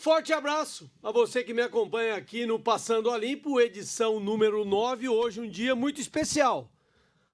Forte abraço a você que me acompanha aqui no Passando a Limpo, edição número 9. Hoje um dia muito especial.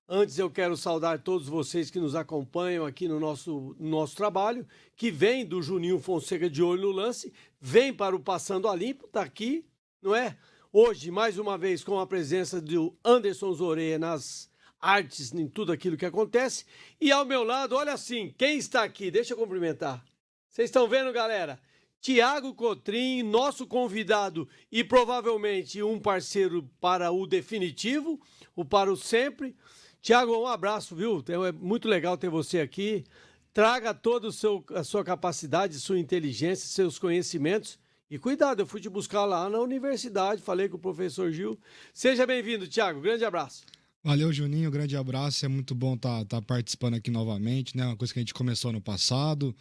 Antes eu quero saudar todos vocês que nos acompanham aqui no nosso trabalho, que vem do Juninho Fonseca de Olho no Lance, vem para o Passando a Limpo, tá aqui, não é? Hoje, mais uma vez, com a presença do Anderson Zoreia nas artes, em tudo aquilo que acontece. E ao meu lado, olha assim, quem está aqui? Deixa eu cumprimentar. Vocês estão vendo, galera? Tiago Cotrim, nosso convidado e provavelmente um parceiro para o definitivo, o para o sempre. Tiago, um abraço, viu? É muito legal ter você aqui. Traga toda a sua capacidade, sua inteligência, seus conhecimentos. E cuidado, eu fui te buscar lá na universidade, falei com o professor Gil. Seja bem-vindo, Tiago. Grande abraço. Valeu, Juninho. Grande abraço. É muito bom estar participando aqui novamente, né? Uma coisa que a gente começou no passado.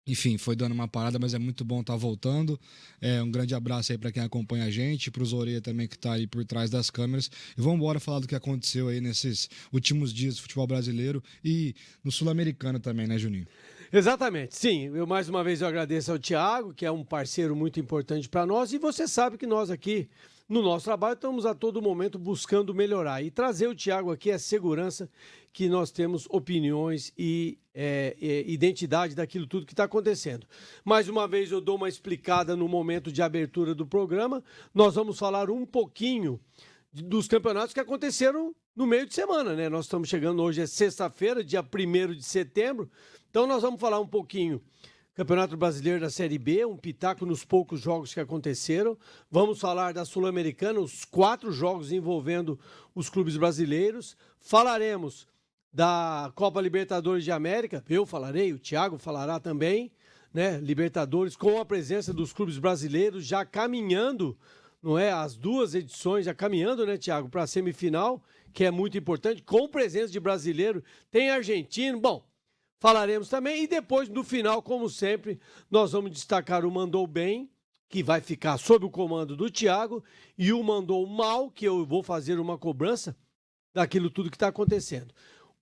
Enfim, foi dando uma parada, mas é muito bom estar voltando. Um grande abraço aí para quem acompanha a gente, para o Zoreia também que está aí por trás das câmeras. E vamos embora falar do que aconteceu aí nesses últimos dias do futebol brasileiro e no Sul-Americano também, né, Juninho? Exatamente, sim. Mais uma vez eu agradeço ao Tiago, que é um parceiro muito importante para nós, e você sabe que nós aqui, no nosso trabalho, estamos a todo momento buscando melhorar. E trazer o Tiago aqui é segurança que nós temos opiniões e identidade daquilo tudo que está acontecendo. Mais uma vez eu dou uma explicada no momento de abertura do programa. Nós vamos falar um pouquinho dos campeonatos que aconteceram no meio de semana, né? Nós estamos chegando, hoje é sexta-feira, dia 1º de setembro, então nós vamos falar um pouquinho Campeonato Brasileiro da Série B, um pitaco nos poucos jogos que aconteceram. Vamos falar da Sul-Americana, os 4 jogos envolvendo os clubes brasileiros. Falaremos da Copa Libertadores de América, eu falarei, o Thiago falará também, né? Libertadores com a presença dos clubes brasileiros já caminhando, não é? As 2 edições já caminhando, né, Thiago, para a semifinal, que é muito importante, com presença de brasileiro, tem argentino, bom, falaremos também. E depois, no final, como sempre, nós vamos destacar o Mandou Bem, que vai ficar sob o comando do Thiago, e o Mandou Mal, que eu vou fazer uma cobrança daquilo tudo que está acontecendo.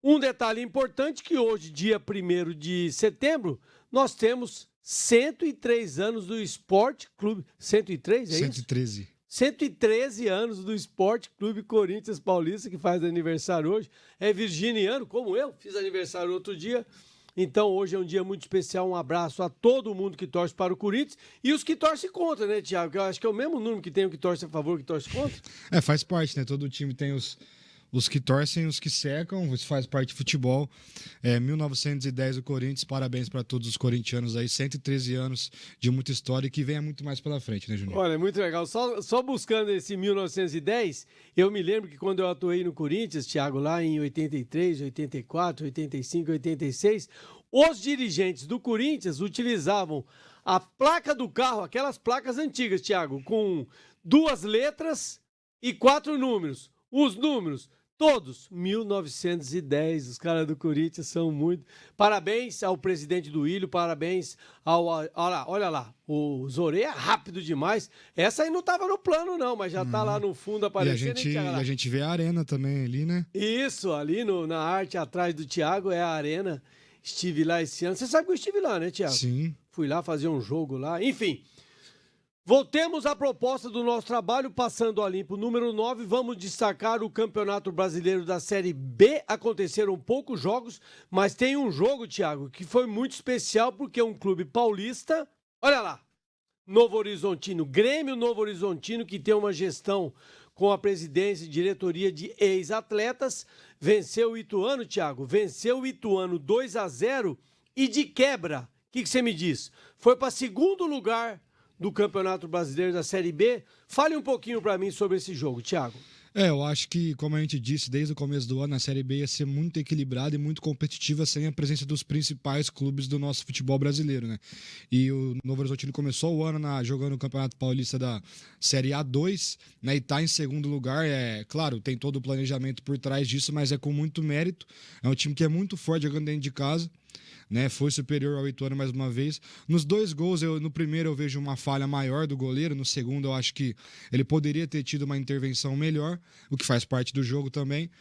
Um detalhe importante que hoje, dia 1º de setembro, nós temos 103 anos do Esporte Clube. 103, é 113. isso? 113 anos do Esporte Clube Corinthians Paulista, que faz aniversário hoje. É virginiano, como eu, fiz aniversário outro dia. Então hoje é um dia muito especial. Um abraço a todo mundo que torce para o Corinthians e os que torcem contra, né, Thiago? Eu acho que é o mesmo número que tem o que torce a favor e o que torce contra. Faz parte, né? Todo time tem os que torcem, os que secam, isso faz parte de futebol. 1910 o Corinthians, parabéns para todos os corintianos aí, 113 anos de muita história e que venha muito mais pela frente, né, Juninho? Olha, muito legal. Só buscando esse 1910, eu me lembro que quando eu atuei no Corinthians, Thiago, lá em 83, 84, 85, 86, os dirigentes do Corinthians utilizavam a placa do carro, aquelas placas antigas, Thiago, com 2 letras e 4 números. Os números todos, 1910, os caras do Corinthians são muito... Parabéns ao presidente do Ilho, parabéns ao... Olha lá, o Zoreia é rápido demais. Essa aí não estava no plano não, mas já está lá no fundo aparecendo. E a gente vê a arena também ali, né? Isso, ali na arte atrás do Thiago é a arena. Estive lá esse ano. Você sabe que eu estive lá, né, Thiago? Sim. Fui lá fazer um jogo lá, enfim... Voltemos à proposta do nosso trabalho, passando a limpo. Número 9, vamos destacar o Campeonato Brasileiro da Série B. Aconteceram poucos jogos, mas tem um jogo, Thiago, que foi muito especial porque é um clube paulista. Olha lá, Novo Horizontino, Grêmio Novo Horizontino, que tem uma gestão com a presidência e diretoria de ex-atletas. Venceu o Ituano, Thiago, venceu o Ituano 2-0 e de quebra, o que você me diz? Foi para 2º lugar do Campeonato Brasileiro da Série B. Fale um pouquinho para mim sobre esse jogo, Thiago. Eu acho que, como a gente disse desde o começo do ano, a Série B ia ser muito equilibrada e muito competitiva sem a presença dos principais clubes do nosso futebol brasileiro, né? E o Novo Horizontino começou o ano jogando o Campeonato Paulista da Série A2, né? E tá em 2º lugar. Claro, tem todo o planejamento por trás disso, mas é com muito mérito. É um time que é muito forte jogando dentro de casa, né? Foi superior ao Ituano mais uma vez. Nos 2 gols, no primeiro eu vejo uma falha maior do goleiro, no segundo eu acho que ele poderia ter tido uma intervenção melhor, o que faz parte do jogo também.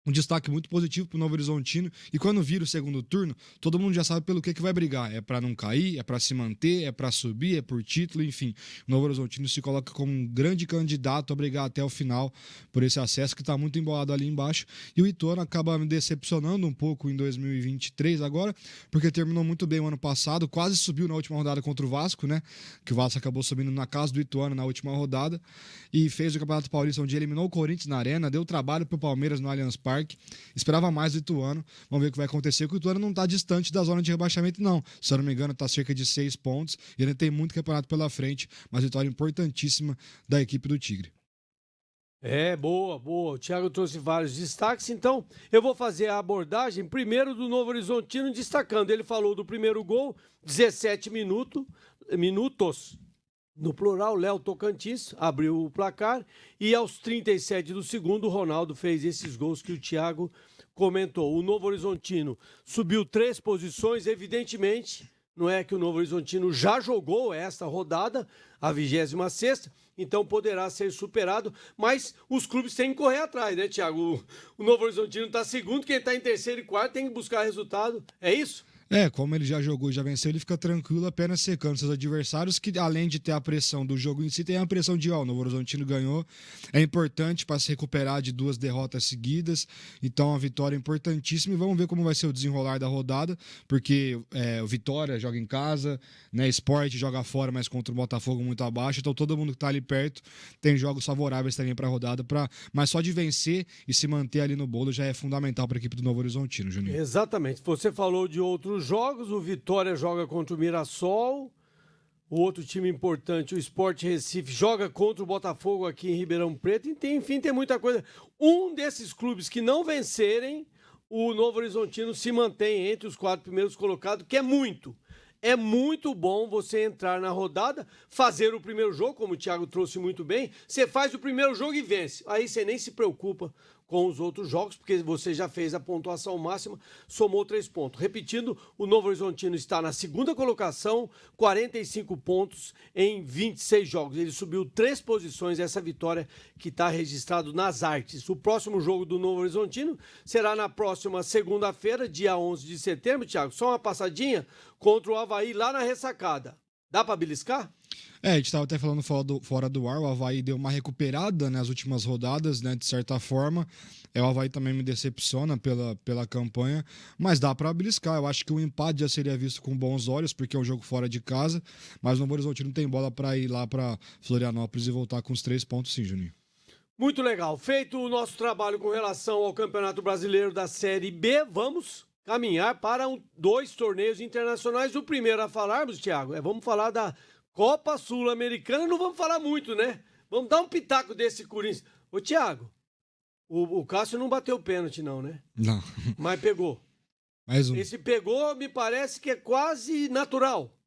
um destaque muito positivo para o Novo Horizontino. E quando vira o segundo turno, todo mundo já sabe pelo que vai brigar. É para não cair, é para se manter, é para subir, é por título, enfim. O Novo Horizontino se coloca como um grande candidato a brigar até o final por esse acesso que está muito embolado ali embaixo. E o Ituano acaba me decepcionando um pouco em 2023 agora, porque terminou muito bem o ano passado, quase subiu na última rodada contra o Vasco, né? Que o Vasco acabou subindo na casa do Ituano na última rodada e fez o Campeonato Paulista, onde eliminou o Corinthians na Arena, deu trabalho para o Palmeiras no Allianz Parque. Esperava mais do Ituano. Vamos ver o que vai acontecer, porque o Ituano não está distante da zona de rebaixamento, não. Se eu não me engano, está cerca de 6 pontos e ainda tem muito campeonato pela frente, mas vitória importantíssima da equipe do Tigre. Boa. O Thiago trouxe vários destaques, então eu vou fazer a abordagem primeiro do Novo Horizontino, destacando. Ele falou do primeiro gol, 17 minutos. No plural, Léo Tocantins abriu o placar e aos 37 do segundo, o Ronaldo fez esses gols que o Thiago comentou. O Novo Horizontino subiu 3 posições, evidentemente, não é que o Novo Horizontino já jogou esta rodada, a 26ª, então poderá ser superado, mas os clubes têm que correr atrás, né, Thiago? O Novo Horizontino está segundo, quem está em terceiro e quarto tem que buscar resultado, é isso? Como ele já jogou e já venceu, ele fica tranquilo apenas secando seus adversários, que além de ter a pressão do jogo em si, tem a pressão de, o Novo Horizontino ganhou. É importante para se recuperar de 2 derrotas seguidas, então a vitória é importantíssima e vamos ver como vai ser o desenrolar da rodada, porque o Vitória joga em casa, né, Sport joga fora, mas contra o Botafogo muito abaixo, então todo mundo que está ali perto tem jogos favoráveis também para a rodada, mas só de vencer e se manter ali no bolo já é fundamental para a equipe do Novo Horizontino, Juninho. Exatamente, você falou de outros jogos, o Vitória joga contra o Mirassol, o outro time importante, o Sport Recife, joga contra o Botafogo aqui em Ribeirão Preto, enfim, tem muita coisa. Um desses clubes que não vencerem, o Novo Horizontino se mantém entre os 4 primeiros colocados, que é muito. É muito bom você entrar na rodada, fazer o primeiro jogo, como o Thiago trouxe muito bem, você faz o primeiro jogo e vence. Aí você nem se preocupa com os outros jogos, porque você já fez a pontuação máxima, somou 3 pontos. Repetindo, o Novo Horizontino está na 2ª colocação, 45 pontos em 26 jogos. Ele subiu 3 posições, essa vitória que está registrado nas artes. O próximo jogo do Novo Horizontino será na próxima segunda-feira, dia 11 de setembro, Thiago. Só uma passadinha contra o Avaí lá na Ressacada. Dá para beliscar? A gente estava até falando fora do ar, o Avaí deu uma recuperada nas últimas rodadas, né, de certa forma. O Avaí também me decepciona pela campanha, mas dá para beliscar. Eu acho que o empate já seria visto com bons olhos, porque é um jogo fora de casa, mas o Novo Horizontino tem bola para ir lá para Florianópolis e voltar com os 3 pontos, sim, Juninho. Muito legal. Feito o nosso trabalho com relação ao Campeonato Brasileiro da Série B, vamos caminhar para 2 torneios internacionais. O primeiro a falarmos, Thiago, vamos falar da Copa Sul-Americana. Não vamos falar muito, né? Vamos dar um pitaco desse Corinthians. Ô, Thiago, o Cássio não bateu pênalti, não, né? Não. Mas pegou. Mais um. Esse pegou, me parece que é quase natural.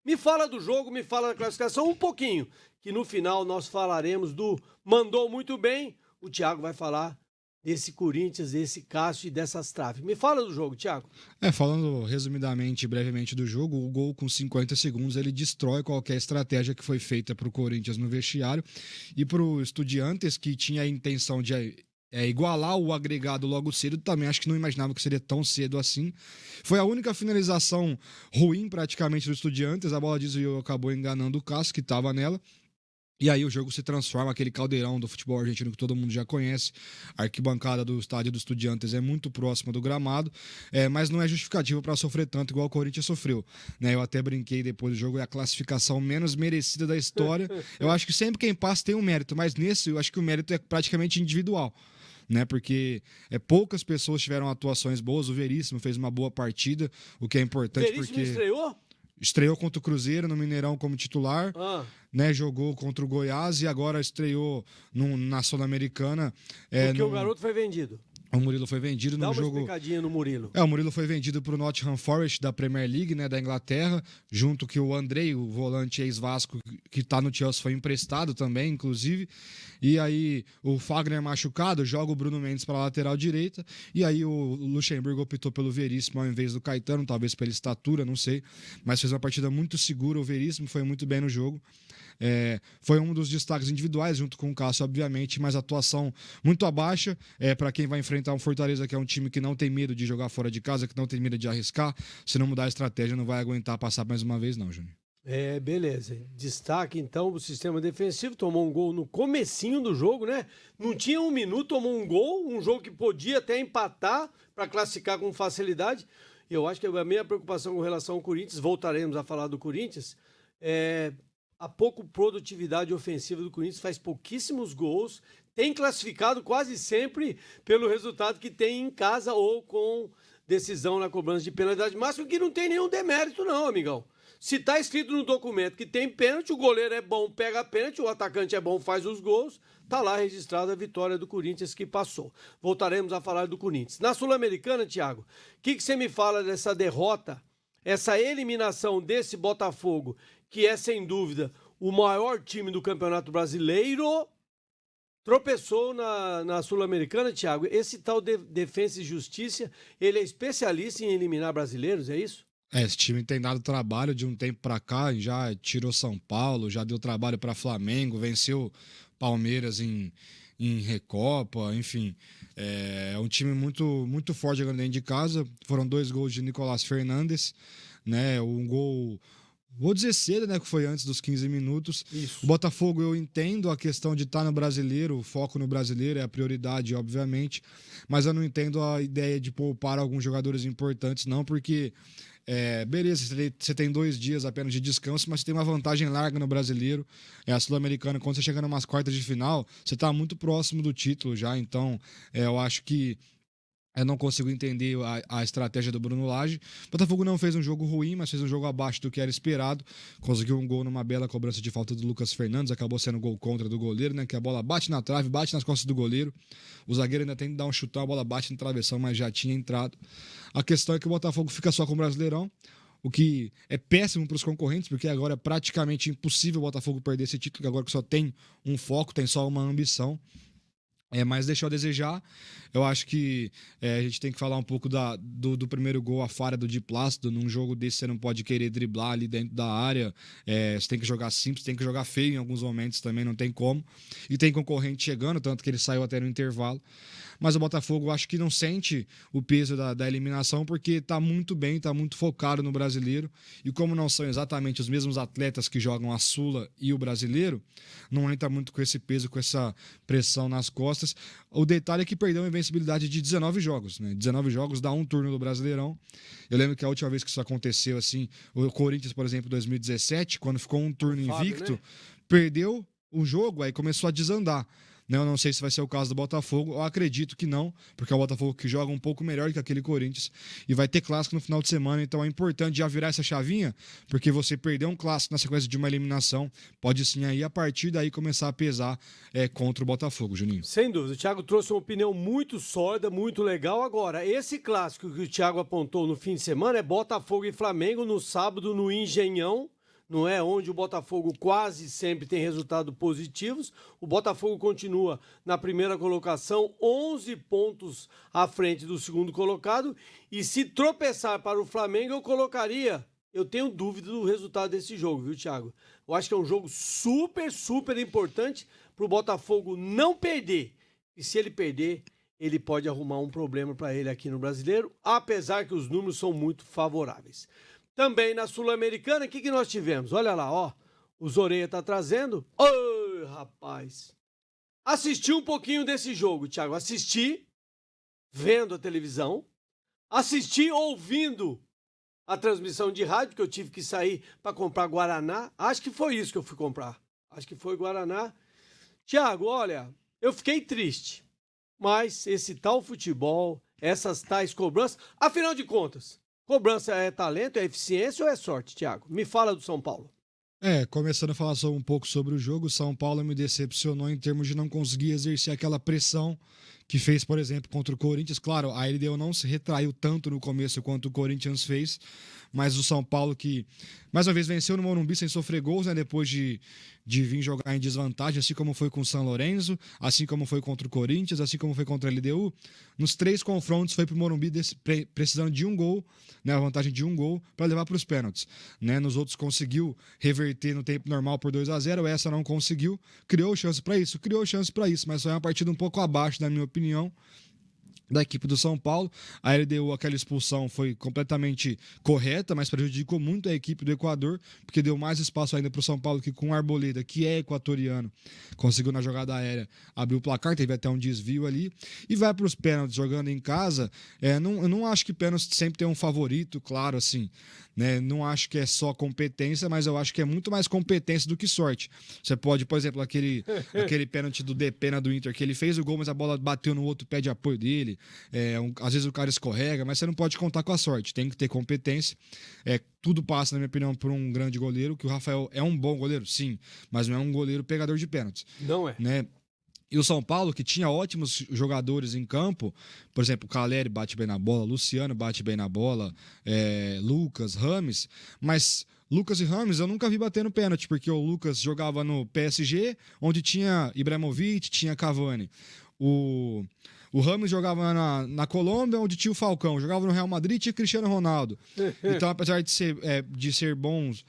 Me fala do jogo, me fala da classificação um pouquinho, que no final nós falaremos do mandou muito bem. O Thiago vai falar desse Corinthians, desse Cássio e dessas traves. Me fala do jogo, Thiago. Falando resumidamente, brevemente do jogo, o gol com 50 segundos, ele destrói qualquer estratégia que foi feita para o Corinthians no vestiário e para o Estudiantes, que tinha a intenção de igualar o agregado logo cedo, também acho que não imaginava que seria tão cedo assim. Foi a única finalização ruim praticamente do Estudiantes, a bola desviou, acabou enganando o Cássio, que estava nela. E aí o jogo se transforma, aquele caldeirão do futebol argentino que todo mundo já conhece. A arquibancada do estádio do Estudiantes é muito próxima do gramado, mas não é justificativa para sofrer tanto igual o Corinthians sofreu. Né? Eu até brinquei depois do jogo, é a classificação menos merecida da história. Eu acho que sempre quem passa tem um mérito, mas nesse eu acho que o mérito é praticamente individual. Né, porque poucas pessoas tiveram atuações boas. O Veríssimo fez uma boa partida, o que é importante. Veríssimo porque estreou? Estreou contra o Cruzeiro no Mineirão como titular, né, jogou contra o Goiás e agora estreou na Sul-Americana. Porque o garoto foi vendido. O Murilo foi vendido no jogo. Dá uma explicadinha no Murilo. O Murilo foi vendido para o Nottingham Forest da Premier League, né, da Inglaterra, junto que o Andrei, o volante ex-Vasco, que está no Chelsea, foi emprestado também, inclusive. E aí o Fagner machucado, joga o Bruno Mendes para a lateral direita. E aí o Luxemburgo optou pelo Veríssimo ao invés do Caetano, talvez pela estatura, não sei. Mas fez uma partida muito segura. O Veríssimo foi muito bem no jogo. Foi um dos destaques individuais, junto com o Cássio, obviamente, mas atuação muito abaixo para quem vai enfrentar enfrentar um Fortaleza que é um time que não tem medo de jogar fora de casa, que não tem medo de arriscar, se não mudar a estratégia, não vai aguentar passar mais uma vez, não, Júnior. Beleza. Destaque, então, o sistema defensivo. Tomou um gol no comecinho do jogo, né? Não tinha um minuto, tomou um gol. Um jogo que podia até empatar para classificar com facilidade. Eu acho que a minha preocupação com relação ao Corinthians, voltaremos a falar do Corinthians, a pouco produtividade ofensiva do Corinthians, faz pouquíssimos gols, tem classificado quase sempre pelo resultado que tem em casa ou com decisão na cobrança de penalidade máxima, que não tem nenhum demérito não, amigão. Se tá escrito no documento que tem pênalti, o goleiro é bom, pega a pênalti, o atacante é bom, faz os gols, tá lá registrada a vitória do Corinthians que passou. Voltaremos a falar do Corinthians. Na Sul-Americana, Thiago, o que você me fala dessa derrota, essa eliminação desse Botafogo, que é sem dúvida o maior time do Campeonato Brasileiro, tropeçou na Sul-Americana, Thiago? Esse tal Defensa e Justiça, ele é especialista em eliminar brasileiros, é isso? Esse time tem dado trabalho de um tempo para cá, já tirou São Paulo, já deu trabalho para Flamengo, venceu Palmeiras em Recopa, enfim. É um time muito, muito forte jogando dentro de casa. Foram 2 gols de Nicolás Fernandes, né? Um gol, vou dizer cedo, né? Que foi antes dos 15 minutos. Isso. O Botafogo, eu entendo a questão de estar no brasileiro, o foco no brasileiro é a prioridade, obviamente, mas eu não entendo a ideia de poupar alguns jogadores importantes, não, porque. Beleza, você tem 2 dias apenas de descanso, mas você tem uma vantagem larga no brasileiro. A Sul-Americana, quando você chega em umas quartas de final, você está muito próximo do título já. Então, eu acho que eu não consigo entender a estratégia do Bruno Lage. O Botafogo não fez um jogo ruim, mas fez um jogo abaixo do que era esperado. Conseguiu um gol numa bela cobrança de falta do Lucas Fernandes. Acabou sendo gol contra do goleiro, né? Que a bola bate na trave, bate nas costas do goleiro. O zagueiro ainda tem que dar um chutão, a bola bate no travessão, mas já tinha entrado. A questão é que o Botafogo fica só com o Brasileirão, o que é péssimo para os concorrentes, porque agora é praticamente impossível o Botafogo perder esse título, que agora só tem um foco, tem só uma ambição. Mas deixou a desejar. Eu acho que a gente tem que falar um pouco do primeiro gol, a falha do Di Plácido. Num jogo desse você não pode querer driblar ali dentro da área. Você tem que jogar simples, tem que jogar feio em alguns momentos também, não tem como. E tem concorrente chegando, tanto que ele saiu até no intervalo. Mas o Botafogo acho que não sente o peso da eliminação, porque está muito bem, está muito focado no brasileiro. E como não são exatamente os mesmos atletas que jogam a Sula e o brasileiro, não entra muito com esse peso, com essa pressão nas costas. O detalhe é que perdeu a invencibilidade de 19 jogos, né? 19 jogos dá um turno do Brasileirão. Eu lembro que a última vez que isso aconteceu, assim, o Corinthians, por exemplo, em 2017, quando ficou um turno invicto, né? Perdeu o jogo, aí começou a desandar. Eu não sei se vai ser o caso do Botafogo, eu acredito que não, porque é o Botafogo que joga um pouco melhor que aquele Corinthians e vai ter clássico no final de semana, então é importante já virar essa chavinha, porque você perder um clássico na sequência de uma eliminação, pode sim aí a partir daí começar a pesar contra o Botafogo, Juninho. Sem dúvida, o Thiago trouxe uma opinião muito sólida, muito legal. Agora, esse clássico que o Thiago apontou no fim de semana é Botafogo e Flamengo no sábado no Engenhão, não é? Onde o Botafogo quase sempre tem resultados positivos. O Botafogo continua na primeira colocação, 11 pontos à frente do segundo colocado. E se tropeçar para o Flamengo, eu tenho dúvida do resultado desse jogo, viu, Thiago? Eu acho que é um jogo super, super importante para o Botafogo não perder. E se ele perder, ele pode arrumar um problema para ele aqui no Brasileiro, apesar que os números são muito favoráveis. Também na Sul-Americana, o que nós tivemos? Olha lá, ó. O Zoreia tá trazendo. Oi, rapaz. Assisti um pouquinho desse jogo, Thiago. Assisti vendo a televisão. Assisti ouvindo a transmissão de rádio, que eu tive que sair para comprar Guaraná. Acho que foi isso que eu fui comprar. Acho que foi Guaraná. Thiago, olha, eu fiquei triste. Mas esse tal futebol, essas tais cobranças, afinal de contas, cobrança é talento, é eficiência ou é sorte, Thiago? Me fala do São Paulo. Começando a falar só um pouco sobre o jogo, o São Paulo me decepcionou em termos de não conseguir exercer aquela pressão que fez, por exemplo, contra o Corinthians. Claro, a LDU não se retraiu tanto no começo quanto o Corinthians fez, mas o São Paulo que, mais uma vez, venceu no Morumbi sem sofrer gols, né, depois de vir jogar em desvantagem, assim como foi com o São Lourenço, assim como foi contra o Corinthians, assim como foi contra a LDU. Nos 3 confrontos foi para o Morumbi precisando de um gol, né, a vantagem de um gol, para levar para os pênaltis. Né? Nos outros conseguiu reverter no tempo normal por 2-0, essa não conseguiu, criou chance para isso, mas foi uma partida um pouco abaixo, na minha opinião. da equipe do São Paulo. A LDU, aquela expulsão foi completamente correta, mas prejudicou muito a equipe do Equador, porque deu mais espaço ainda para o São Paulo, que com o Arboleda, que é equatoriano, conseguiu na jogada aérea abrir o placar, teve até um desvio ali, e vai para os pênaltis jogando em casa. Eu não acho que pênalti sempre tem um favorito, claro, assim, né? Não acho que é só competência, mas eu acho que é muito mais competência do que sorte. Você pode, por exemplo, aquele pênalti do Depena do Inter, que ele fez o gol, mas a bola bateu no outro pé de apoio dele. Às vezes o cara escorrega, mas você não pode contar com a sorte, tem que ter competência. Tudo passa, na minha opinião, por um grande goleiro, que o Rafael é um bom goleiro, sim, mas não é um goleiro pegador de pênaltis. Não é. Né? E o São Paulo, que tinha ótimos jogadores em campo, por exemplo, o Caleri bate bem na bola, Luciano bate bem na bola, Lucas, Rames, mas Lucas e Rames eu nunca vi batendo pênalti, porque o Lucas jogava no PSG, onde tinha Ibrahimovic, tinha Cavani. O Rames jogava na Colômbia, onde tinha o Falcão. Jogava no Real Madrid, tinha Cristiano Ronaldo. Então, apesar de ser bons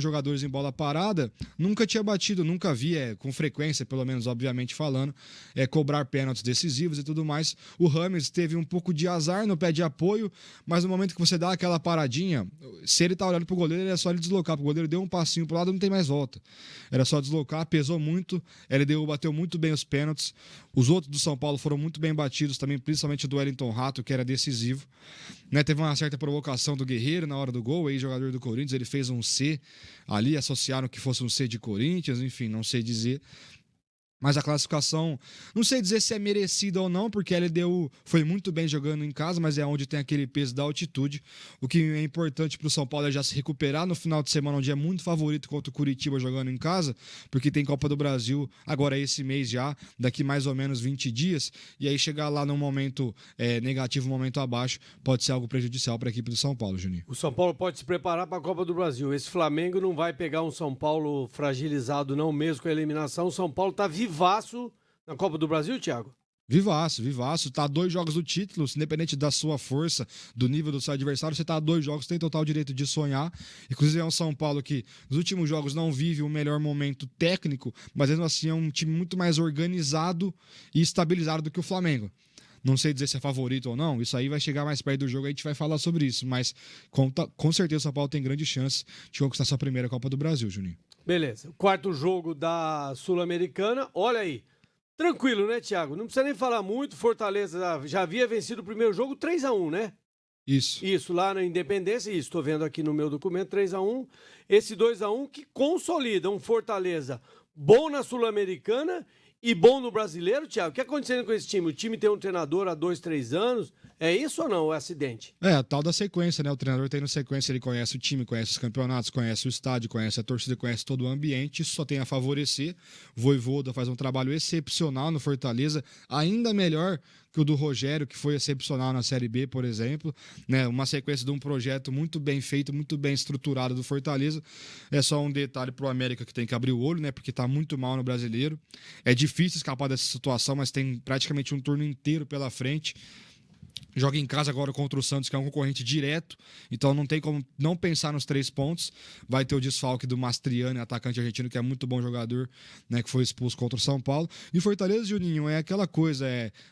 jogadores em bola parada, nunca tinha batido, nunca vi, com frequência, pelo menos, obviamente falando, cobrar pênaltis decisivos e tudo mais. O Rames teve um pouco de azar no pé de apoio, mas no momento que você dá aquela paradinha, se ele tá olhando pro goleiro, é só ele deslocar. O goleiro deu um passinho pro lado, não tem mais volta. Era só deslocar, pesou muito, LDU bateu muito bem os pênaltis. Os outros do São Paulo foram muito bem batidos também, principalmente do Wellington Rato, que era decisivo. Né, teve uma certa provocação do Guerreiro na hora do gol, aí jogador do Corinthians, ele fez um C ali, associaram que fosse um C de Corinthians, enfim, não sei dizer. Mas a classificação, não sei dizer se é merecida ou não, porque a LDU foi muito bem jogando em casa, mas é onde tem aquele peso da altitude. O que é importante para o São Paulo é já se recuperar no final de semana, onde é muito favorito contra o Curitiba jogando em casa, porque tem Copa do Brasil agora esse mês já, daqui mais ou menos 20 dias, e aí chegar lá num momento negativo, um momento abaixo, pode ser algo prejudicial para a equipe do São Paulo, Juninho. O São Paulo pode se preparar para a Copa do Brasil. Esse Flamengo não vai pegar um São Paulo fragilizado não, mesmo com a eliminação. O São Paulo está vivaço na Copa do Brasil, Thiago? Vivaço. Tá a 2 jogos do título, independente da sua força, do nível do seu adversário, você tá a 2 jogos, tem total direito de sonhar. Inclusive é um São Paulo que nos últimos jogos não vive o melhor momento técnico, mas mesmo assim é um time muito mais organizado e estabilizado do que o Flamengo. Não sei dizer se é favorito ou não, isso aí vai chegar mais perto do jogo, a gente vai falar sobre isso, mas com certeza o São Paulo tem grande chance de conquistar sua primeira Copa do Brasil, Juninho. Beleza, quarto jogo da Sul-Americana, olha aí, tranquilo, né, Thiago? Não precisa nem falar muito, Fortaleza já havia vencido o primeiro jogo 3-1, né? Isso, lá na Independência, isso, estou vendo aqui no meu documento, 3-1, esse 2-1 que consolida um Fortaleza bom na Sul-Americana e bom no Brasileiro, Thiago. O que está acontecendo com esse time? O time tem um treinador há 2, 3 anos. É isso ou não? É acidente? A tal da sequência, né? O treinador tem no sequência, ele conhece o time, conhece os campeonatos, conhece o estádio, conhece a torcida, conhece todo o ambiente. Isso só tem a favorecer. Vojvoda faz um trabalho excepcional no Fortaleza, ainda melhor que o do Rogério, que foi excepcional na Série B, por exemplo, né? Uma sequência de um projeto muito bem feito, muito bem estruturado do Fortaleza. É só um detalhe pro América que tem que abrir o olho, né? Porque tá muito mal no Brasileiro. É difícil escapar dessa situação, mas tem praticamente um turno inteiro pela frente. Joga em casa agora contra o Santos, que é um concorrente direto, então não tem como não pensar nos 3 pontos. Vai ter o desfalque do Mastriani, atacante argentino, que é muito bom jogador, né, que foi expulso contra o São Paulo. E Fortaleza, Juninho, é aquela coisa,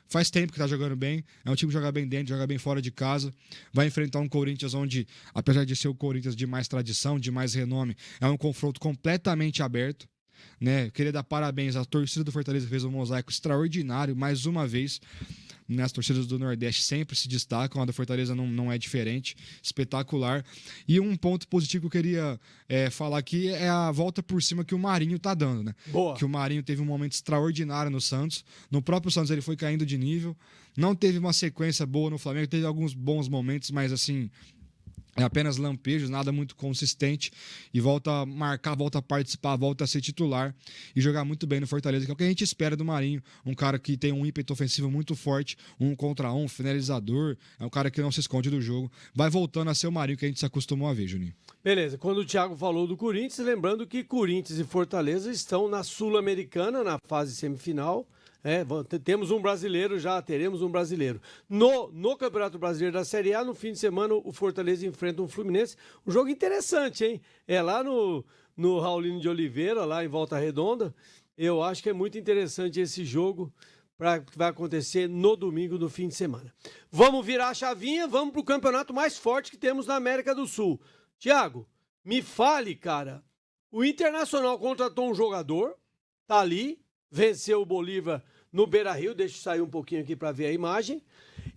faz tempo que tá jogando bem, é um time que joga bem dentro, joga bem fora de casa. Vai enfrentar um Corinthians onde, apesar de ser o Corinthians de mais tradição, de mais renome, é um confronto completamente aberto. Né? Queria dar parabéns à torcida do Fortaleza, que fez um mosaico extraordinário, mais uma vez. As torcidas do Nordeste sempre se destacam, a da Fortaleza não é diferente, espetacular. E um ponto positivo que eu queria falar aqui é a volta por cima que o Marinho tá dando, né? Boa. Que o Marinho teve um momento extraordinário no Santos, no próprio Santos ele foi caindo de nível, não teve uma sequência boa no Flamengo, teve alguns bons momentos, mas assim, é apenas lampejos, nada muito consistente, e volta a marcar, volta a participar, volta a ser titular e jogar muito bem no Fortaleza, que é o que a gente espera do Marinho, um cara que tem um ímpeto ofensivo muito forte, 1 contra 1, finalizador, é um cara que não se esconde do jogo, vai voltando a ser o Marinho que a gente se acostumou a ver, Juninho. Beleza, quando o Thiago falou do Corinthians, lembrando que Corinthians e Fortaleza estão na Sul-Americana, na fase semifinal. Temos um brasileiro já, teremos um brasileiro. No Campeonato Brasileiro da Série A, no fim de semana, o Fortaleza enfrenta um Fluminense. Um jogo interessante, hein? É lá no Raulino de Oliveira, lá em Volta Redonda. Eu acho que é muito interessante esse jogo que vai acontecer no domingo, no fim de semana. Vamos virar a chavinha, vamos para o campeonato mais forte que temos na América do Sul. Thiago, me fale, cara, o Internacional contratou um jogador, tá ali, venceu o Bolívar no Beira-Rio, deixa eu sair um pouquinho aqui para ver a imagem.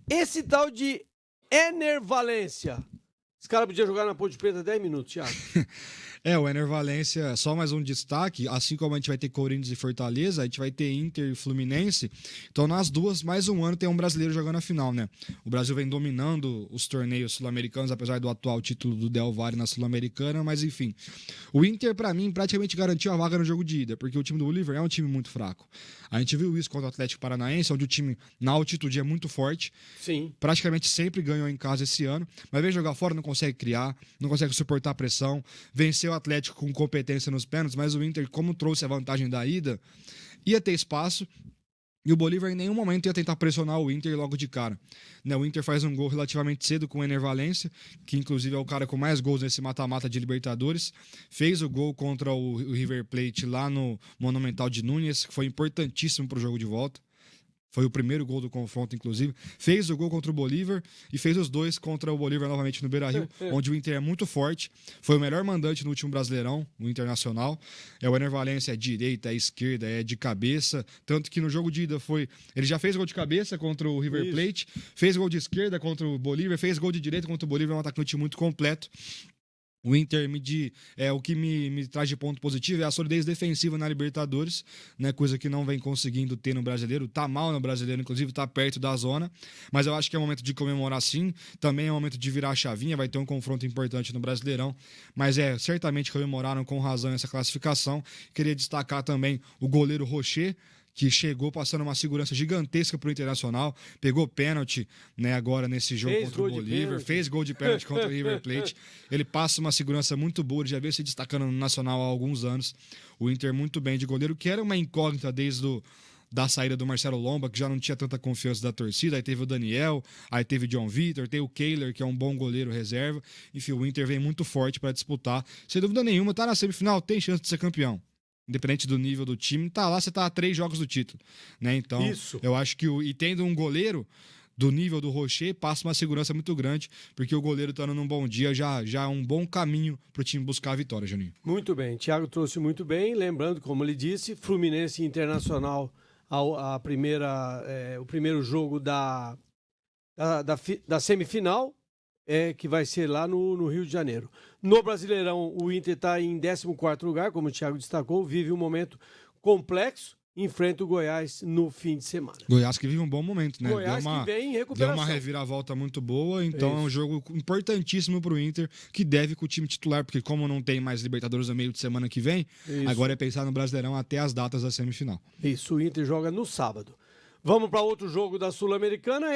Esse tal de Ener Valencia, esse cara podia jogar na Ponte Preta 10 minutos, Thiago. O Ener Valencia, só mais um destaque, assim como a gente vai ter Corinthians e Fortaleza, a gente vai ter Inter e Fluminense, então nas duas, mais um ano tem um brasileiro jogando a final, né? O Brasil vem dominando os torneios sul-americanos, apesar do atual título do Del Valle na Sul-Americana, mas enfim. O Inter, pra mim, praticamente garantiu a vaga no jogo de ida, porque o time do Bolívar é um time muito fraco. A gente viu isso contra o Atlético Paranaense, onde o time na altitude é muito forte. Sim. Praticamente sempre ganhou em casa esse ano, mas vem jogar fora, não consegue criar, não consegue suportar a pressão, venceu o Atlético com competência nos pênaltis, mas o Inter, como trouxe a vantagem da ida, ia ter espaço e o Bolívar em nenhum momento ia tentar pressionar o Inter logo de cara. O Inter faz um gol relativamente cedo com o Ener Valencia, que inclusive é o cara com mais gols nesse mata-mata de Libertadores. Fez o gol contra o River Plate lá no Monumental de Núñez, que foi importantíssimo para o jogo de volta. Foi o primeiro gol do confronto, inclusive. Fez o gol contra o Bolívar e fez os dois contra o Bolívar novamente no Beira-Rio, onde o Inter é muito forte. Foi o melhor mandante no último Brasileirão, o Internacional. O Ener Valencia é direita, é esquerda, é de cabeça. Tanto que no jogo de ida ele já fez gol de cabeça contra o River Plate, fez gol de esquerda contra o Bolívar, fez gol de direita contra o Bolívar, é um atacante muito completo. O Inter o que me traz de ponto positivo é a solidez defensiva na Libertadores, né, coisa que não vem conseguindo ter no Brasileiro. Tá mal no Brasileiro, inclusive tá perto da zona, mas eu acho que é momento de comemorar sim, também é momento de virar a chavinha, vai ter um confronto importante no Brasileirão, mas certamente comemoraram com razão essa classificação. Queria destacar também o goleiro Rocher, que chegou passando uma segurança gigantesca para o Internacional, pegou pênalti, né, agora nesse jogo contra o Bolívar, fez gol de pênalti contra o River Plate. Ele passa uma segurança muito boa, ele já veio se destacando no Nacional há alguns anos. O Inter muito bem de goleiro, que era uma incógnita desde da saída do Marcelo Lomba, que já não tinha tanta confiança da torcida. Aí teve o Daniel, aí teve o John Vitor, tem o Kehler, que é um bom goleiro reserva. Enfim, o Inter vem muito forte para disputar. Sem dúvida nenhuma, tá na semifinal, tem chance de ser campeão. Independente do nível do time, tá lá, você tá a 3 jogos do título, né? Então, eu acho que e tendo um goleiro do nível do Rocher, passa uma segurança muito grande, porque o goleiro estando num bom dia já é um bom caminho pro time buscar a vitória, Juninho. Muito bem, Thiago trouxe muito bem, lembrando, como ele disse, Fluminense Internacional, o primeiro jogo da semifinal, que vai ser lá no Rio de Janeiro. No Brasileirão, o Inter está em 14º lugar, como o Thiago destacou, vive um momento complexo, enfrenta o Goiás no fim de semana. Goiás que vive um bom momento, né? Goiás que vem em recuperação. Deu uma reviravolta muito boa, então é um jogo importantíssimo para o Inter, que deve com o time titular, porque como não tem mais Libertadores no meio de semana que vem, agora é pensar no Brasileirão até as datas da semifinal. Isso, o Inter joga no sábado. Vamos para outro jogo da Sul-Americana,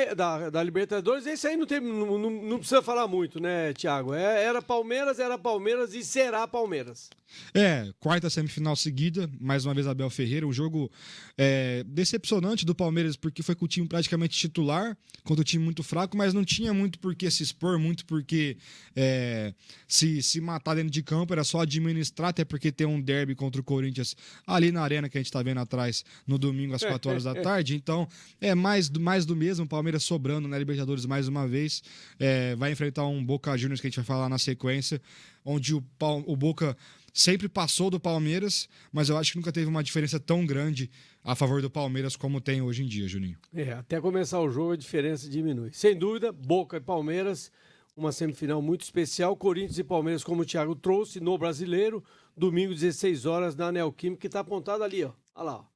da Libertadores. Esse aí não precisa falar muito, né, Thiago? Era Palmeiras e será Palmeiras. Quarta semifinal seguida, mais uma vez Abel Ferreira, um jogo decepcionante do Palmeiras, porque foi com o time praticamente titular, contra um time muito fraco, mas não tinha muito por que se expor, muito por que se matar dentro de campo, era só administrar, até porque tem um derby contra o Corinthians ali na arena que a gente tá vendo atrás, no domingo às 4 horas da tarde, então mais do mesmo, o Palmeiras sobrando na Libertadores mais uma vez, vai enfrentar um Boca Juniors que a gente vai falar na sequência, onde o Boca sempre passou do Palmeiras, mas eu acho que nunca teve uma diferença tão grande a favor do Palmeiras como tem hoje em dia, Juninho. Até começar o jogo a diferença diminui. Sem dúvida, Boca e Palmeiras, uma semifinal muito especial. Corinthians e Palmeiras, como o Thiago trouxe, no Brasileiro, domingo, 16 horas, na Neoquímica, que está apontado ali, ó. Olha lá, ó.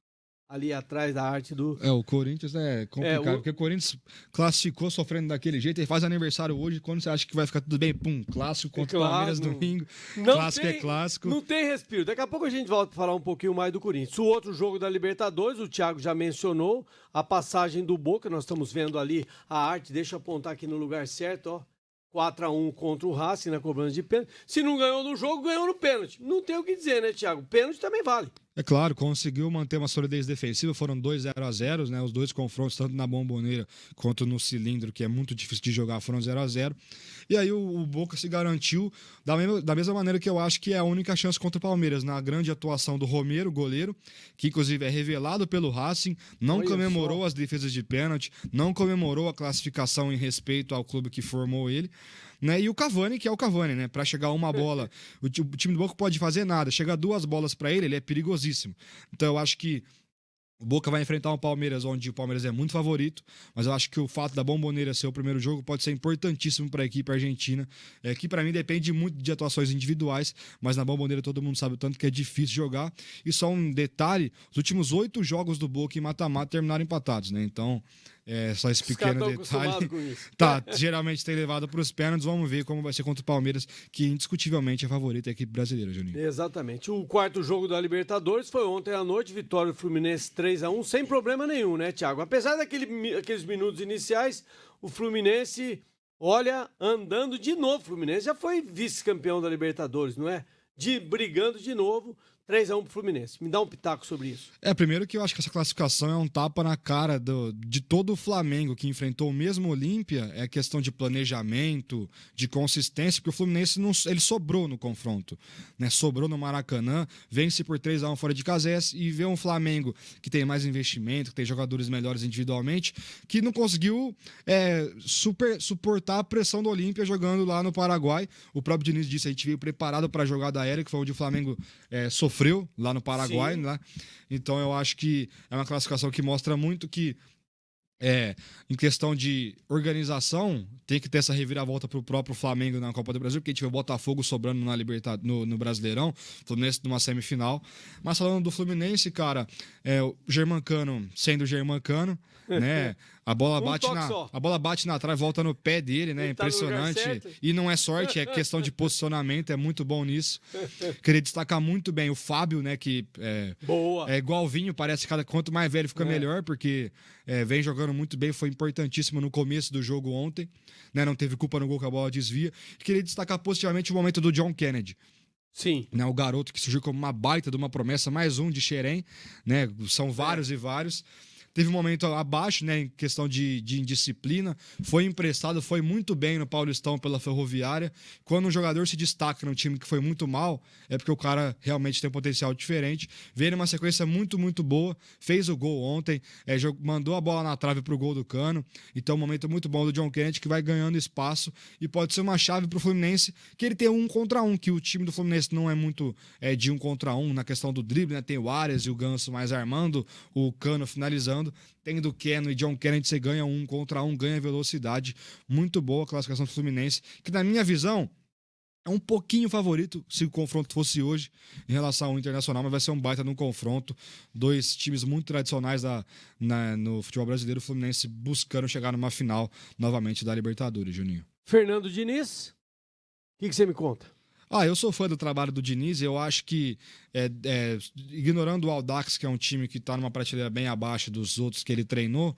Ali atrás da arte do... O Corinthians é complicado, porque o Corinthians classificou sofrendo daquele jeito, ele faz aniversário hoje, quando você acha que vai ficar tudo bem, clássico contra o Palmeiras domingo, clássico é clássico. Não tem respiro, daqui a pouco a gente volta a falar um pouquinho mais do Corinthians. O outro jogo da Libertadores, o Thiago já mencionou, a passagem do Boca, nós estamos vendo ali a arte, deixa eu apontar aqui no lugar certo, ó. 4-1 contra o Racing na cobrança de pênalti. Se não ganhou no jogo, ganhou no pênalti. Não tem o que dizer, né, Thiago? Pênalti também vale. É claro, conseguiu manter uma solidez defensiva, foram 2-0-0, né? Os dois confrontos, tanto na Bombonera quanto no Cilindro, que é muito difícil de jogar, foram 0-0. E aí o Boca se garantiu da mesma maneira que eu acho que é a única chance contra o Palmeiras, na grande atuação do Romero, goleiro, que inclusive é revelado pelo Racing, não comemorou as defesas de pênalti, não comemorou a classificação em respeito ao clube que formou ele. Né? E o Cavani, que é o Cavani, né? Para chegar uma bola, o time do Boca pode fazer nada. Chega 2 bolas para ele é perigosíssimo. Então eu acho que o Boca vai enfrentar um Palmeiras onde o Palmeiras é muito favorito, mas eu acho que o fato da Bombonera ser o primeiro jogo pode ser importantíssimo para a equipe argentina, que para mim depende muito de atuações individuais, mas na Bombonera todo mundo sabe o tanto que é difícil jogar. E só um detalhe, os últimos 8 jogos do Boca em mata-mata terminaram empatados, né? Então, só esse pequeno detalhe. Tá, geralmente tem levado para os pênaltis. Vamos ver como vai ser contra o Palmeiras, que indiscutivelmente é favorito da equipe brasileira, Juninho. Exatamente. O quarto jogo da Libertadores foi ontem à noite, vitória do Fluminense 3-1, sem problema nenhum, né, Thiago? Apesar daqueles minutos iniciais, o Fluminense, olha, andando de novo. O Fluminense já foi vice-campeão da Libertadores, não é? Brigando de novo. 3-1 pro Fluminense. Me dá um pitaco sobre isso. Primeiro que eu acho que essa classificação é um tapa na cara de todo o Flamengo que enfrentou o mesmo Olímpia. É questão de planejamento, de consistência, porque o Fluminense ele sobrou no confronto, né? Sobrou no Maracanã, vence por 3-1 fora de casa e vê um Flamengo que tem mais investimento, que tem jogadores melhores individualmente, que não conseguiu suportar a pressão do Olímpia jogando lá no Paraguai. O próprio Diniz disse, a gente veio preparado para a jogada aérea, que foi onde o Flamengo sofreu lá no Paraguai, né? Então eu acho que é uma classificação que mostra muito que em questão de organização, tem que ter essa reviravolta pro próprio Flamengo na Copa do Brasil, porque a gente vê o Botafogo sobrando no Brasileirão, Fluminense numa semifinal. Mas falando do Fluminense, cara, o Germancano sendo Germancano, né? A bola bate na trave, volta no pé dele, né? Impressionante. E não é sorte, é questão de posicionamento, é muito bom nisso. Queria destacar muito bem o Fábio, né? Que é igual o Vinho, parece que quanto mais velho fica melhor, porque vem jogando muito bem, foi importantíssimo no começo do jogo ontem, né? Não teve culpa no gol que a bola desvia. Queria destacar positivamente o momento do John Kennedy. Sim. Né, o garoto que surgiu como uma baita de uma promessa, mais um de Xerém, né? São vários e vários. Teve um momento abaixo, né, em questão de indisciplina. Foi emprestado, foi muito bem no Paulistão pela Ferroviária. Quando um jogador se destaca num time que foi muito mal, é porque o cara realmente tem um potencial diferente. Veio numa sequência muito, muito boa. Fez o gol ontem, mandou a bola na trave pro gol do Cano. Então, um momento muito bom do John Kennedy, que vai ganhando espaço e pode ser uma chave pro Fluminense, que ele tem 1 contra 1, que o time do Fluminense não é muito de 1 contra 1 na questão do drible, né? Tem o Arias e o Ganso mais armando, o Cano finalizando. Tendo Keno e John Kennedy, você ganha 1 contra 1, ganha velocidade. Muito boa a classificação do Fluminense, que na minha visão é um pouquinho favorito se o confronto fosse hoje em relação ao Internacional, mas vai ser um baita num confronto. 2 times muito tradicionais no futebol brasileiro, o Fluminense buscando chegar numa final novamente da Libertadores, Juninho. Fernando Diniz, o que você me conta? Eu sou fã do trabalho do Diniz, eu acho que, ignorando o Audax, que é um time que está numa prateleira bem abaixo dos outros que ele treinou,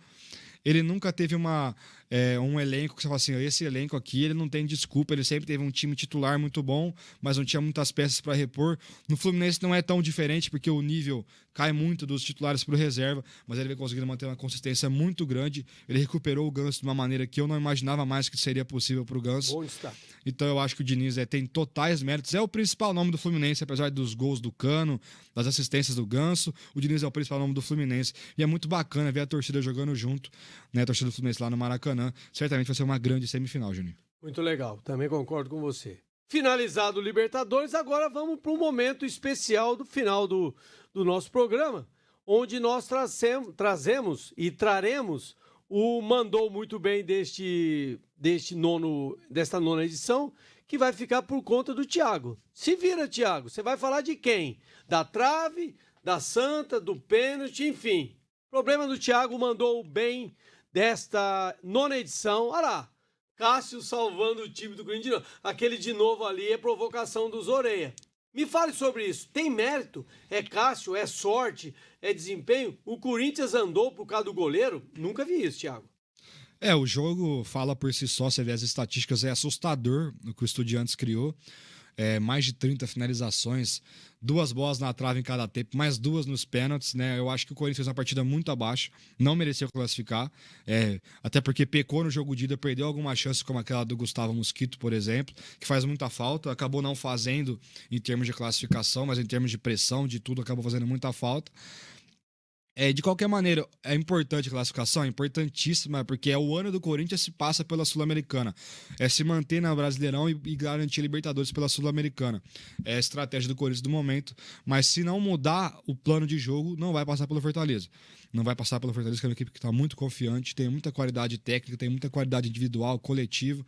ele nunca teve um elenco que você fala assim, esse elenco aqui, ele não tem desculpa, ele sempre teve um time titular muito bom, mas não tinha muitas peças para repor. No Fluminense não é tão diferente, porque o nível cai muito dos titulares para o reserva, mas ele vem conseguindo manter uma consistência muito grande. Ele recuperou o Ganso de uma maneira que eu não imaginava mais que seria possível para o Ganso. Bom destaque. Então eu acho que o Diniz tem totais méritos. É o principal nome do Fluminense, apesar dos gols do Cano, das assistências do Ganso. O Diniz é o principal nome do Fluminense. E é muito bacana ver a torcida jogando junto, né? A torcida do Fluminense lá no Maracanã. Certamente vai ser uma grande semifinal, Juninho. Muito legal, também concordo com você. Finalizado o Libertadores, agora vamos para um momento especial do final do nosso programa, onde nós trazemos e traremos o Mandou Muito Bem desta nona edição, que vai ficar por conta do Thiago. Se vira, Thiago, você vai falar de quem? Da trave, da santa, do pênalti, enfim. Problema do Thiago mandou bem desta nona edição. Olha lá, Cássio salvando o time do Corinthians. Aquele de novo ali é provocação dos Orelha. Me fale sobre isso. Tem mérito? É Cássio? É sorte? É desempenho? O Corinthians andou por causa do goleiro? Nunca vi isso, Thiago. O jogo fala por si só, você vê as estatísticas, é assustador o que o Estudiantes criou. mais de 30 finalizações, 2 bolas na trave em cada tempo, mais 2 nos pênaltis, né? Eu acho que o Corinthians fez uma partida muito abaixo, não mereceu classificar, até porque pecou no jogo de ida, perdeu algumas chances, como aquela do Gustavo Mosquito, por exemplo, que faz muita falta, acabou não fazendo em termos de classificação, mas em termos de pressão, de tudo, acabou fazendo muita falta. De qualquer maneira, é importante a classificação, é importantíssima, porque é o ano do Corinthians se passa pela Sul-Americana. É se manter na Brasileirão e garantir a Libertadores pela Sul-Americana. É a estratégia do Corinthians do momento, mas se não mudar o plano de jogo, não vai passar pelo Fortaleza. Não vai passar pelo Fortaleza, que é uma equipe que está muito confiante, tem muita qualidade técnica, tem muita qualidade individual, coletiva.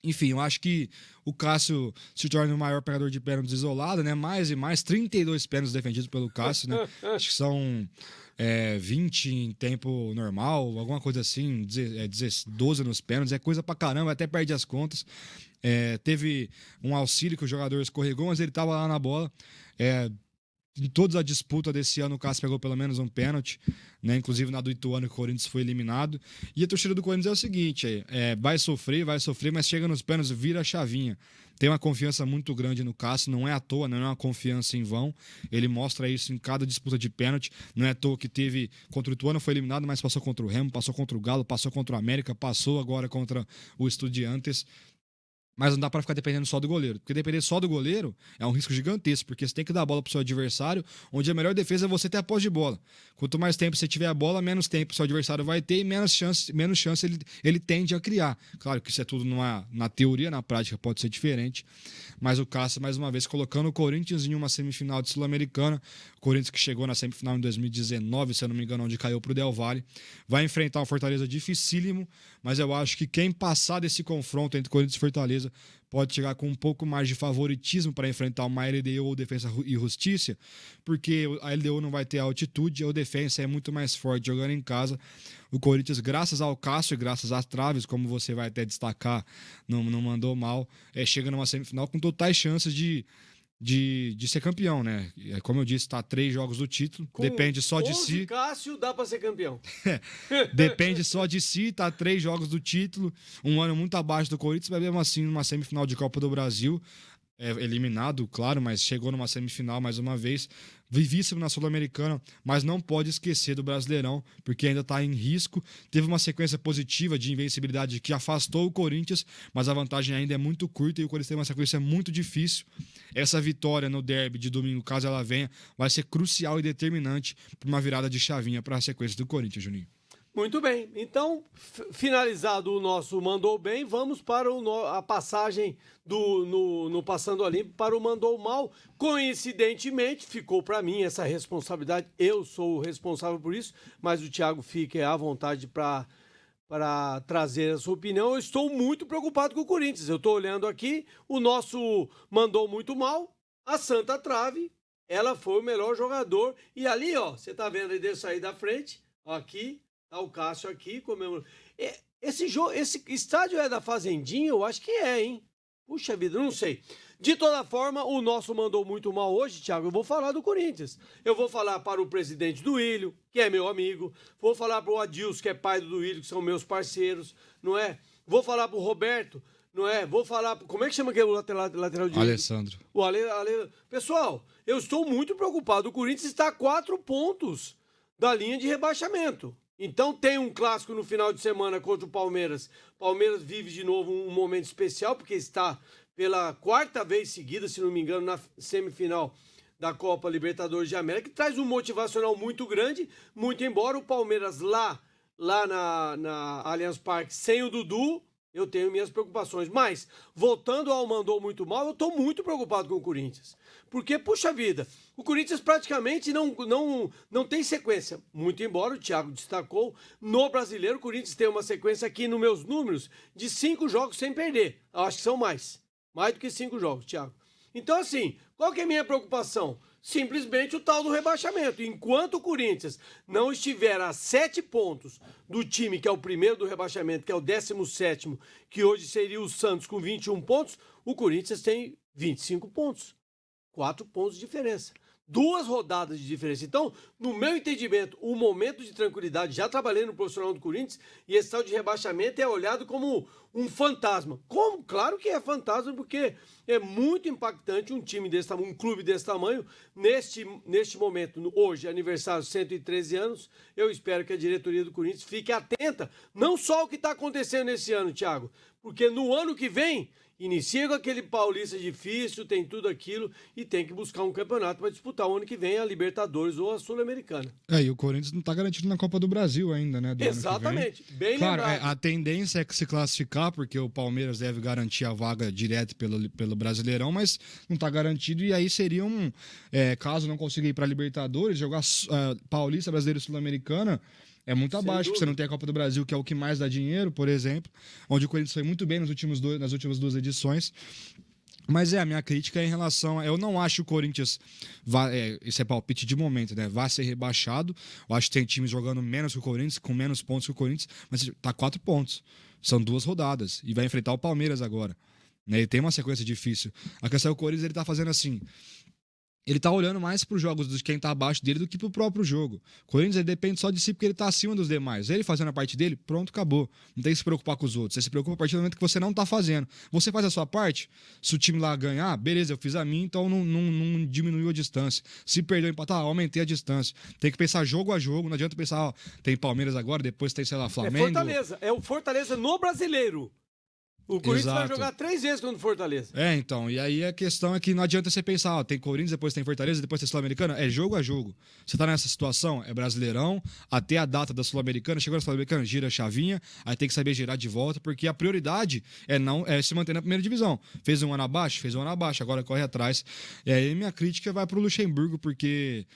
Enfim, eu acho que o Cássio se torna o maior pegador de pênaltis isolado, né? Mais e mais, 32 pênaltis defendidos pelo Cássio, né? Acho que são 20 em tempo normal, alguma coisa assim, 12 nos pênaltis, é coisa pra caramba, até perde as contas. Teve um auxílio que o jogador escorregou, mas ele tava lá na bola. Em toda a disputa desse ano, o Cássio pegou pelo menos um pênalti, né? Inclusive na do Ituano, que o Corinthians foi eliminado. E a torcida do Corinthians é o seguinte: vai sofrer, mas chega nos pênaltis, vira a chavinha. Tem uma confiança muito grande no Cássio, não é à toa, não é uma confiança em vão. Ele mostra isso em cada disputa de pênalti. Não é à toa que teve contra o Ituano, foi eliminado, mas passou contra o Remo, passou contra o Galo, passou contra o América, passou agora contra o Estudiantes. Mas não dá para ficar dependendo só do goleiro. Porque depender só do goleiro é um risco gigantesco, porque você tem que dar a bola pro seu adversário, onde a melhor defesa é você ter a posse de bola. Quanto mais tempo você tiver a bola, menos tempo o seu adversário vai ter e menos chance ele tende a criar. Claro que isso é tudo na teoria, na prática pode ser diferente. Mas o Cássio, mais uma vez, colocando o Corinthians em uma semifinal de Sul-Americana. O Corinthians que chegou na semifinal em 2019, se eu não me engano, onde caiu pro Del Valle. Vai enfrentar um Fortaleza dificílimo, mas eu acho que quem passar desse confronto entre Corinthians e Fortaleza pode chegar com um pouco mais de favoritismo para enfrentar uma LDU ou Defensa e Justiça, porque a LDU não vai ter altitude, a Defensa é muito mais forte jogando em casa. O Corinthians, graças ao Cássio e graças às traves, como você vai até destacar, não mandou mal, chega numa semifinal com totais chances de ser campeão, né? Como eu disse, está a 3 jogos do título, depende só de si. Cássio dá para ser campeão. Depende só de si, tá a 3 jogos do título, um ano muito abaixo do Corinthians, mas mesmo assim numa semifinal de Copa do Brasil, eliminado, claro, mas chegou numa semifinal mais uma vez, vivíssimo na Sul-Americana, mas não pode esquecer do Brasileirão, porque ainda está em risco. Teve uma sequência positiva de invencibilidade que afastou o Corinthians, mas a vantagem ainda é muito curta e o Corinthians tem uma sequência muito difícil. Essa vitória no derby de domingo, caso ela venha, vai ser crucial e determinante para uma virada de chavinha para a sequência do Corinthians, Juninho. Muito bem, então, finalizado o nosso Mandou Bem, vamos para a passagem no Passando a Limpo para o Mandou Mal. Coincidentemente, ficou para mim essa responsabilidade, eu sou o responsável por isso, mas o Thiago fique à vontade para trazer a sua opinião. Eu estou muito preocupado com o Corinthians, eu estou olhando aqui, o nosso Mandou Muito Mal, a Santa Trave, ela foi o melhor jogador, e ali, ó, você tá vendo aí desse aí da frente, ó, aqui, tá o Cássio aqui comemorando. Esse estádio é da Fazendinha? Eu acho que hein? Puxa vida, não sei. De toda forma, o nosso Mandou Muito Mal hoje, Thiago. Eu vou falar do Corinthians. Eu vou falar para o presidente do Duílio, que é meu amigo. Vou falar para o Adilson, que é pai do Duílio, que são meus parceiros, não é? Vou falar para o Roberto, não é? Vou falar... Como é que chama aquele lateral direito? Alessandro. Pessoal, eu estou muito preocupado. O Corinthians está a 4 pontos da linha de rebaixamento. Então tem um clássico no final de semana contra o Palmeiras. Palmeiras vive de novo um momento especial, porque está pela 4ª vez seguida, se não me engano, na semifinal da Copa Libertadores de América, que traz um motivacional muito grande, muito embora o Palmeiras lá na Allianz Parque sem o Dudu, eu tenho minhas preocupações. Mas, voltando ao Mandou Muito Mal, eu estou muito preocupado com o Corinthians. Porque, puxa vida, o Corinthians praticamente não tem sequência. Muito embora o Thiago destacou, no Brasileiro o Corinthians tem uma sequência aqui nos meus números de 5 jogos sem perder. Eu acho que são mais. Mais do que 5 jogos, Thiago. Então, assim, qual que é a minha preocupação? Simplesmente o tal do rebaixamento. Enquanto o Corinthians não estiver a 7 pontos do time que é o primeiro do rebaixamento, que é o 17º, que hoje seria o Santos com 21 pontos, o Corinthians tem 25 pontos. 4 pontos de diferença. 2 rodadas de diferença. Então, no meu entendimento, o momento de tranquilidade, já trabalhei no profissional do Corinthians, e esse tal de rebaixamento é olhado como um fantasma. Como? Claro que é fantasma, porque é muito impactante um time desse tamanho, um clube desse tamanho, neste momento, hoje, aniversário 113 anos, eu espero que a diretoria do Corinthians fique atenta, não só ao que está acontecendo nesse ano, Thiago, porque no ano que vem, inicia com aquele Paulista difícil, tem tudo aquilo e tem que buscar um campeonato para disputar o ano que vem a Libertadores ou a Sul-Americana. E o Corinthians não está garantido na Copa do Brasil ainda, né? Exatamente, bem claro, lembrado. A tendência é que se classificar, porque o Palmeiras deve garantir a vaga direto pelo Brasileirão, mas não está garantido, e aí seria caso não consiga ir para a Libertadores, jogar Paulista, Brasileiro e Sul-Americana. É muito abaixo, porque você não tem a Copa do Brasil, que é o que mais dá dinheiro, por exemplo, onde o Corinthians foi muito bem nas últimas 2 edições. Mas a minha crítica é em relação. Eu não acho que o Corinthians esse é palpite de momento, né? Vai ser rebaixado. Eu acho que tem times jogando menos que o Corinthians, com menos pontos que o Corinthians, mas tá 4 pontos. São 2 rodadas. E vai enfrentar o Palmeiras agora. Né? Ele tem uma sequência difícil. A questão é que o Corinthians ele tá fazendo assim. Ele tá olhando mais para os jogos de quem tá abaixo dele do que pro próprio jogo. O Corinthians ele depende só de si porque ele tá acima dos demais. Ele fazendo a parte dele, pronto, acabou. Não tem que se preocupar com os outros. Você se preocupa a partir do momento que você não tá fazendo. Você faz a sua parte, se o time lá ganhar, beleza, eu fiz a minha, então não diminuiu a distância. Se perdeu, empatar, aumentei a distância. Tem que pensar jogo a jogo, não adianta pensar, tem Palmeiras agora, depois tem, sei lá, Flamengo. É o Fortaleza no Brasileiro. O Corinthians Exato. vai jogar 3 vezes contra o Fortaleza. Então, e aí a questão é que não adianta você pensar, tem Corinthians, depois tem Fortaleza, depois tem Sul-Americana, é jogo a jogo. Você tá nessa situação, é Brasileirão, até a data da Sul-Americana, chegou na Sul-Americana, gira a chavinha, aí tem que saber girar de volta, porque a prioridade é se manter na primeira divisão. Fez um ano abaixo, agora corre atrás. E aí minha crítica vai pro Luxemburgo, porque...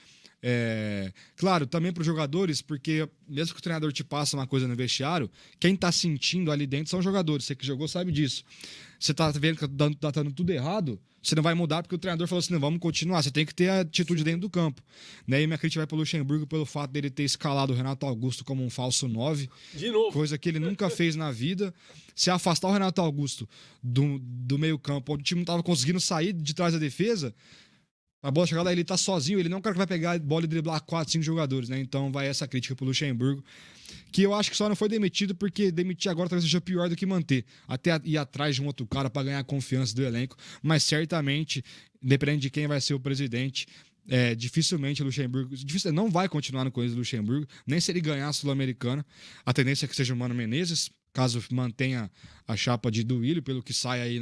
claro, também para os jogadores, porque mesmo que o treinador te passe uma coisa no vestiário, quem tá sentindo ali dentro são os jogadores. Você que jogou sabe disso. Você tá vendo que tá dando tudo errado, você não vai mudar porque o treinador falou assim, não, vamos continuar. Você tem que ter a atitude dentro do campo. Né? E minha crítica vai pro Luxemburgo pelo fato dele ter escalado o Renato Augusto como um falso 9. De novo. Coisa que ele nunca fez na vida. Se afastar o Renato Augusto do meio campo, onde o time não tava conseguindo sair de trás da defesa, a bola chegar lá, ele tá sozinho, ele não é um cara que vai pegar a bola e driblar 4, 5 jogadores, né? Então vai essa crítica pro Luxemburgo, que eu acho que só não foi demitido porque demitir agora talvez seja pior do que manter. Até ir atrás de um outro cara para ganhar a confiança do elenco, mas certamente, dependendo de quem vai ser o presidente, dificilmente o Luxemburgo não vai continuar no Corinthians do Luxemburgo, nem se ele ganhar a Sul-Americana. A tendência é que seja o Mano Menezes, caso mantenha a chapa de Duílio, pelo que sai aí,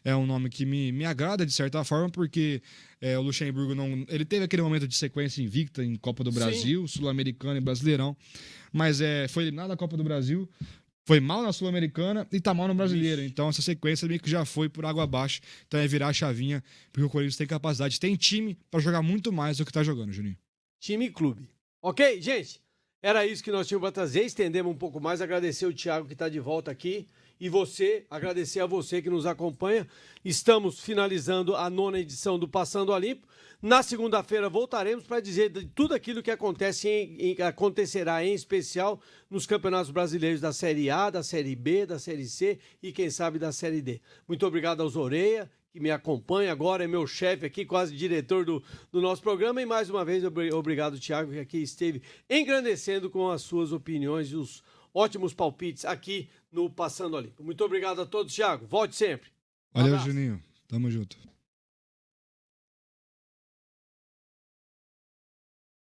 é um nome que me agrada de certa forma, porque o Luxemburgo ele teve aquele momento de sequência invicta em Copa do Brasil, Sul-Americana e Brasileirão, mas foi eliminado da Copa do Brasil, foi mal na Sul-Americana e tá mal no Brasileiro. Então essa sequência meio que já foi por água abaixo. Então é virar a chavinha, porque o Corinthians tem capacidade, tem time para jogar muito mais do que tá jogando, Juninho. Time e clube. Ok, gente? Era isso que nós tínhamos para trazer. Estendemos um pouco mais. Agradecer o Thiago que está de volta aqui. E agradecer a você que nos acompanha. Estamos finalizando a 9ª edição do Passando a Limpo. Na segunda-feira voltaremos para dizer de tudo aquilo que acontecerá em especial nos campeonatos brasileiros da Série A, da Série B, da Série C e quem sabe da Série D. Muito obrigado aos Oreia, que me acompanha agora, é meu chefe aqui, quase diretor do nosso programa. E mais uma vez, obrigado, Thiago, que aqui esteve engrandecendo com as suas opiniões e os ótimos palpites aqui no Passando a Limpo. Muito obrigado a todos, Thiago. Volte sempre. Valeu, Juninho. Tamo junto.